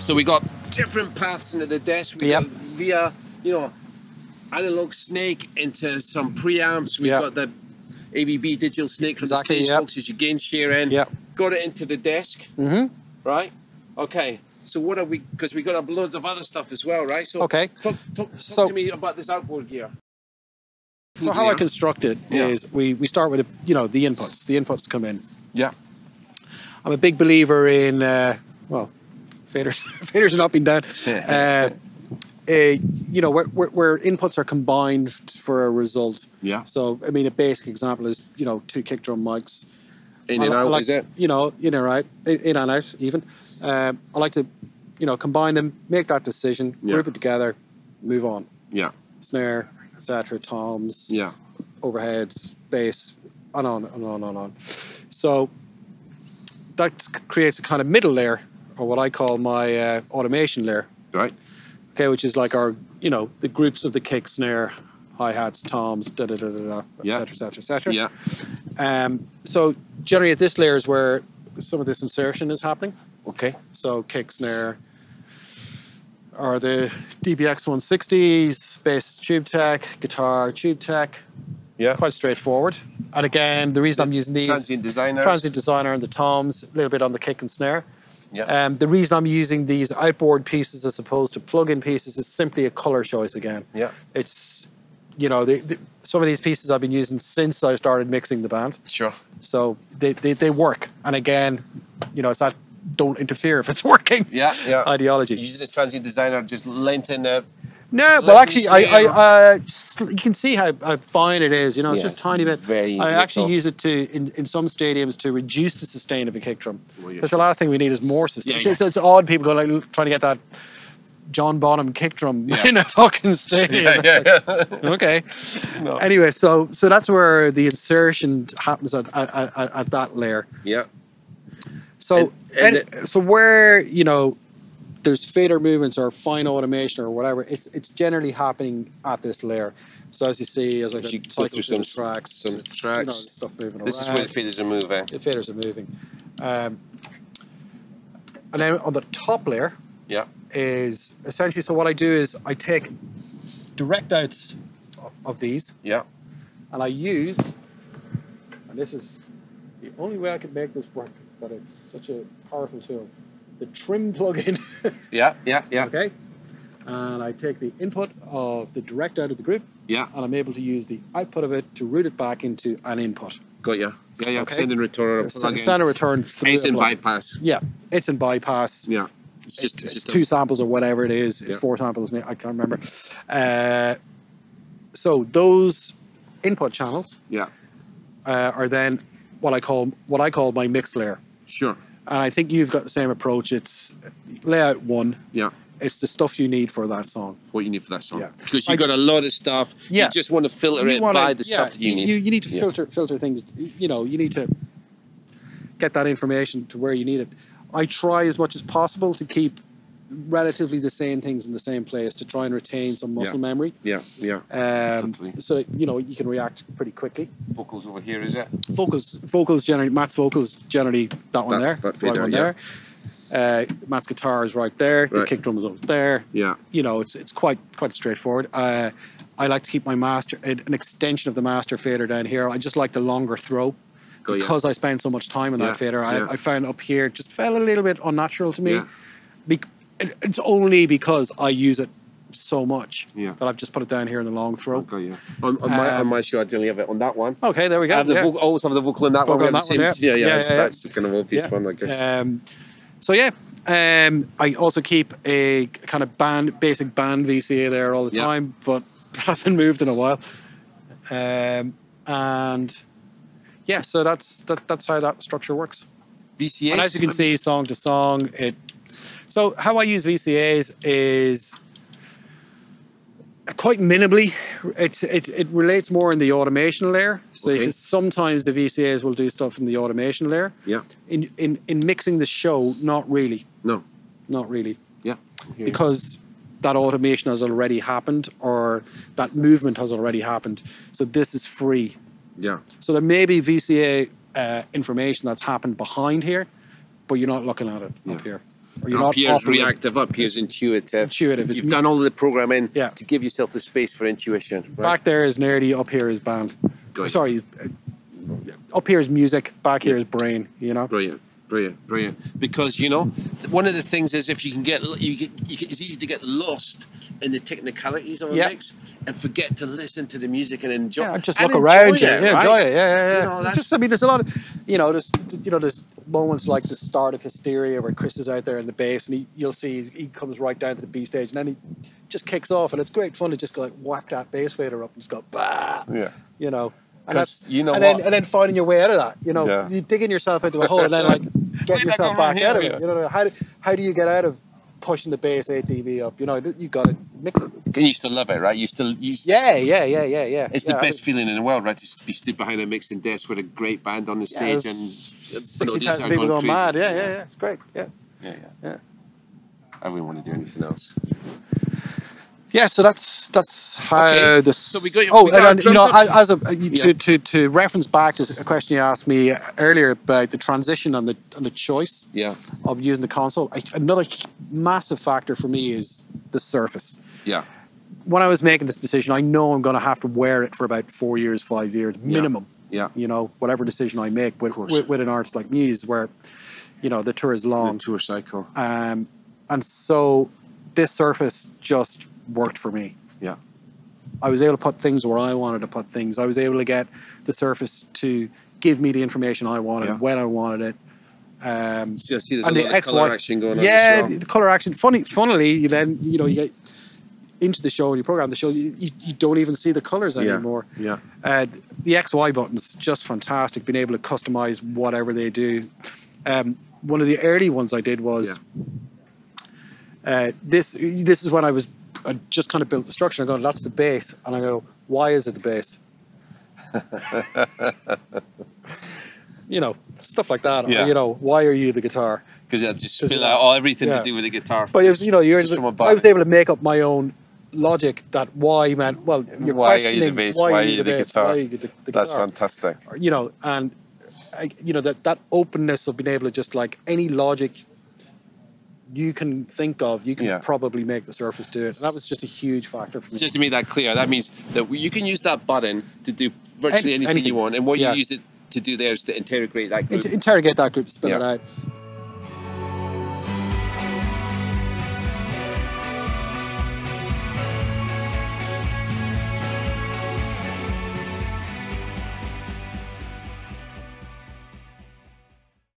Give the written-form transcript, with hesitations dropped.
So we got different paths into the desk. We got via, you know, analog snake into some preamps. We got the AVB digital snake from the stage boxes, your gain share in. Got it into the desk. Right? Okay. So what are we, because we got loads of other stuff as well, right? So talk to me about this outboard gear. So how I construct it is we start with, you know, the inputs. The inputs come in. Yeah. I'm a big believer in, well, faders. Faders have not been done. You know, where inputs are combined for a result. Yeah. So, I mean, a basic example is, you know, 2 kick drum mics. In and out, is it? You know, in and out, in and out even. I like to, you know, combine them, make that decision, group it together, move on. Yeah. Snare, etc., toms, overheads, bass, and on and on and on. So that creates a kind of middle layer, or what I call my automation layer. Right. Okay, which is like our, you know, the groups of the kick, snare, hi-hats, toms, etc., etc. Yeah. So generally at this layer is where some of this insertion is happening. Okay. So kick, snare, or the DBX 160s, bass tube tech, guitar tube tech. Yeah. Quite straightforward. And again, the reason I'm using these... Transient designer and the toms, a little bit on the kick and snare. Yeah. The reason I'm using these outboard pieces as opposed to plug-in pieces is simply a color choice again. Yeah. It's, you know, some of these pieces I've been using since I started mixing the band. Sure. So they work. And again, you know, it's that don't interfere if it's working ideology. You use the transient designer, just lengthen the... No, well, actually, you can see how fine it is. You know, it's just a tiny bit. I actually use it to in some stadiums to reduce the sustain of a kick drum. Because the last thing we need is more sustain. It's odd people go like trying to get that John Bonham kick drum in a fucking stadium. Okay. No. Anyway, so that's where the insertion happens at that layer. Yeah. So so where, you know, there's fader movements or fine automation or whatever, it's generally happening at this layer. So as you see, as I cycle through some tracks, you know, stuff moving around. This is where the faders are moving. The faders are moving. And then on the top layer is essentially, so what I do is I take direct outs of these and I use, and this is the only way I can make this work, but it's such a powerful tool, the trim plugin. Okay. And I take the input of the direct out of the group. Yeah. And I'm able to use the output of it to route it back into an input. Got you. Yeah. Okay. Send and return. Send and return through. It's in bypass. Yeah. It's in bypass. Yeah. It's just 2 samples or whatever it is. It's 4 samples. I can't remember. So those input channels. Are then what I call my mix layer. Sure. And I think you've got the same approach. It's layout 1. Yeah. It's the stuff you need for that song. What you need for that song. Yeah. Because you've got a lot of stuff. Yeah. You just want to filter it by the stuff that you need. You need to filter things. You know, you need to get that information to where you need it. I try as much as possible to keep relatively the same things in the same place to try and retain some muscle memory. Yeah. So you know you can react pretty quickly. Vocals over here, is it? Vocals generally. Matt's vocals generally that one there. That right one there. Matt's guitar is right there. The kick drum is over there. Yeah. You know it's quite straightforward. I like to keep my master an extension of the master fader down here. I just like the longer throw. Because I spend so much time on that fader. I found up here just felt a little bit unnatural to me. It's only because I use it so much that I've just put it down here in the long throw. On my show, I generally have it on that one. Okay, there we go. I always have the vocal in that one. So that's kind of obvious fun, I guess. So I also keep a kind of basic band VCA there all the time, but it hasn't moved in a while. And yeah, so that's how that structure works. VCAs? And as you can see, song to song, so how I use VCAs is quite minimally. It relates more in the automation layer. So sometimes the VCAs will do stuff in the automation layer. Yeah. In mixing the show, not really. No. Not really. Yeah. Because that automation has already happened, or that movement has already happened. So this is free. Yeah. So there may be VCA information that's happened behind here, but you're not looking at it up here. Or you're up here not is reactive, up here is intuitive. Intuitive. You've done all of the programming to give yourself the space for intuition. Right? Back there is nerdy, up here is band. Sorry, up here is music, back here is brain, you know? Brilliant. Brilliant, brilliant. Because, you know, one of the things is if you can get, it's easy to get lost in the technicalities of a mix and forget to listen to the music and enjoy. Yeah, just look around you. Right? Enjoy it. Yeah. You know, just, I mean, there's a lot of, there's moments like the start of Hysteria where Chris is out there in the bass and you'll see he comes right down to the B stage and then he just kicks off and it's great fun to just go like whack that bass fader up and just go bah. Yeah. You know. And then finding your way out of that, you know, you digging yourself into a hole and then like getting yourself back out of it. You know, how do you get out of pushing the bass 8 dB up? You know, you got to mix it. And you still love it, right? You still. Yeah. It's the best feeling in the world, right? To be stood behind a mixing desk with a great band on the stage and 60,000 people going mad. Yeah. It's great. Yeah. I wouldn't want to do anything else. Yeah, so that's how this. So we got to reference back to a question you asked me earlier about the transition on the choice of using the console. Another massive factor for me is the Surface. Yeah. When I was making this decision, I know I'm going to have to wear it for about 4 years, 5 years minimum. Yeah. You know, whatever decision I make with an artist like Muse, where you know the tour is long, the tour cycle, and so this Surface just worked for me. Yeah. I was able to put things where I wanted to put things. I was able to get the Surface to give me the information I wanted when I wanted it. So you see there's a lot of colour action going on. Yeah, the colour action. Funnily, then you get into the show and you program the show, you don't even see the colours anymore. Yeah. The XY buttons, just fantastic. Being able to customise whatever they do. One of the early ones I did was this is when I just kind of built the structure. I go, that's the bass. And I go, why is it the bass? You know, stuff like that. Yeah. Or, you know, why are you the guitar? Because it just spill out everything to do with the guitar. But, you know, I was able to make up my own logic that why meant, well, you're why questioning, are you the bass? Why are you the guitar? Why are you the That's guitar? fantastic. You know, and, you know, that openness of being able to just like any logic you can think of, you can probably make the Surface do it. And that was just a huge factor for me. Just to make that clear, that means that you can use that button to do virtually anything you want, and what you use it to do there is to interrogate that group. Interrogate that group, spit it out.